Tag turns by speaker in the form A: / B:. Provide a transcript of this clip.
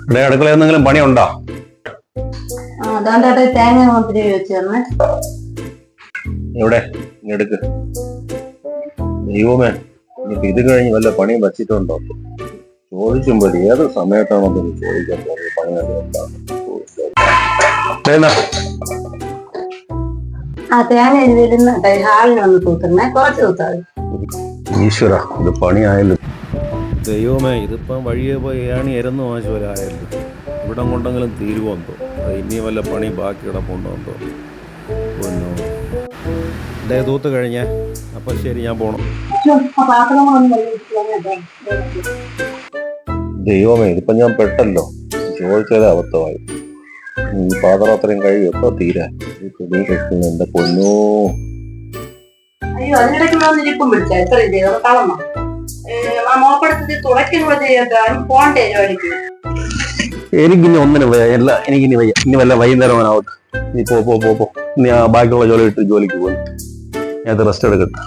A: ഇവിടെ അടുക്കള എന്തെങ്കിലും പണിയുണ്ടോ?
B: അതാണ്ടാട്ടെ തേങ്ങ ഒത്തിരി വെച്ചേർന്ന്.
A: ഇവിടെ എടുക്ക്. ദൈവമേ, ഇനിയിപ്പോ ഇത് കഴിഞ്ഞ് വല്ല പണിയും വച്ചിട്ടുണ്ടോ? ചോദിക്കുമ്പോൾ ഏത് സമയത്താണെന്ന് ചോദിക്കാൻ പണി
B: തേങ്ങ വരുന്ന ഹാളിന് വന്ന് തൂത്തണേ, കുറച്ച് തൂത്താൽ.
A: ഈശ്വര, ഇത് പണിയായല്ലോ.
C: ദൈവമേ, ഇതിപ്പം വഴിയെ പോയി ഏണി എരന്ന് വാങ്ങിച്ചവരായല്ലോ. ഇവിടെ കൊണ്ടെങ്കിലും തീരുവെന്തോ, അത് ഇനിയും വല്ല പണി ബാക്കി കിടപ്പുണ്ടോ എന്തോ. ഒന്നോ ഡേ തൂത്ത് കഴിഞ്ഞേ. അപ്പം ശരി, ഞാൻ പോണം.
A: ദൈവമേ, ഇതിപ്പോ ഞാൻ പെട്ടല്ലോ. ചോദിച്ചത് അബദ്ധമായി. ഈ പാത്രം അത്രയും കഴിയും എപ്പോ തീരാ? എന്റെ പൊന്നോ.
B: അയ്യോ, അതിനിടയ്ക്ക് ഇരിപ്പും പിടിച്ച എത്ര കളന്നോ മോപ്പെടുത്തി തുളയ്ക്കുമ്പോൾ പോണ്ടേ ജോലിക്ക്.
A: എനിക്കിനി ഒന്നിനും വയ്യ. എനിക്കിനി വയ്യ. ഇനി വല്ല വൈകുന്നേരം ആവട്ടെ. നീ പോ. നീ ബാക്കിയുള്ള ജോലി ഇട്ട് ജോലിക്ക് പോകും. ഞാൻ റെസ്റ്റ് എടുക്കട്ടെ.